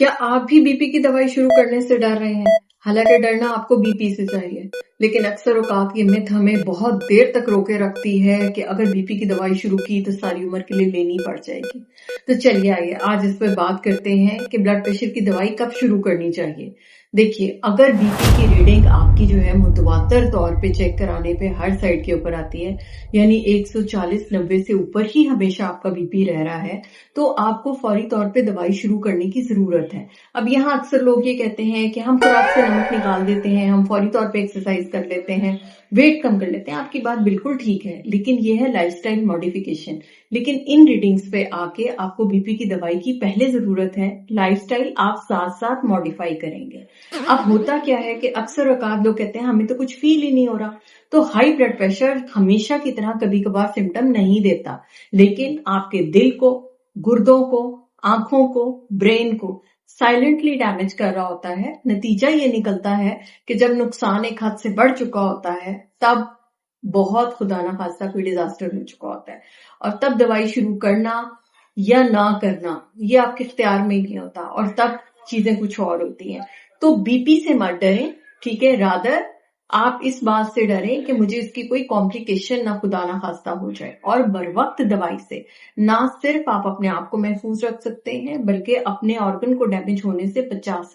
क्या आप भी बीपी की दवाई शुरू करने से डर रहे हैं? हालांकि डरना आपको बीपी से चाहिए, लेकिन अक्सर औकात ये मिथ हमें बहुत देर तक रोके रखती है कि अगर बीपी की दवाई शुरू की तो सारी उम्र के लिए लेनी पड़ जाएगी। तो चलिए आइए आज इस पर बात करते हैं कि ब्लड प्रेशर की दवाई कब शुरू करनी चाहिए। देखिए, अगर बीपी की रीडिंग आपकी जो है मुतवातर तौर पे चेक कराने पे हर साइड के ऊपर आती है, यानी 140-90 से ऊपर ही हमेशा आपका बीपी रह रहा है, तो आपको फौरी तौर पे दवाई शुरू करने की जरूरत है। अब यहाँ अक्सर लोग ये कहते हैं कि हम खुराक से नमक निकाल देते हैं, हम फौरी तौर पे एक्सरसाइज कर लेते हैं, वेट कम कर लेते हैं। आपकी बात बिल्कुल ठीक है, लेकिन ये है लाइफस्टाइल मॉडिफिकेशन। लेकिन इन रीडिंग्स पे आके आपको बीपी की दवाई की पहले जरूरत है, लाइफस्टाइल आप साथ साथ मॉडिफाई करेंगे। अब होता क्या है कि अक्सर औकात लोग कहते हैं हमें तो कुछ फील ही नहीं हो रहा। तो हाई ब्लड प्रेशर हमेशा की तरह कभी कभार सिम्टम नहीं देता, लेकिन आपके दिल को, गुर्दों को, आंखों को, ब्रेन को साइलेंटली डैमेज कर रहा होता है। नतीजा ये निकलता है कि जब नुकसान एक हद से बढ़ चुका होता है, तब बहुत खुदा ना खास्ता कोई डिजास्टर हो चुका होता है, और तब दवाई शुरू करना या ना करना ये आपके इख्तियार में ही नहीं होता, और तब चीजें कुछ और होती हैं। तो बीपी से मत डरें, ठीक है। रादर आप इस बात से डरें कि मुझे इसकी कोई कॉम्प्लिकेशन ना खुदा ना खास्ता हो जाए। और बर वक्त दवाई से ना सिर्फ आप अपने आप को महफूज रख सकते हैं, बल्कि अपने ऑर्गन को डैमेज होने से बचा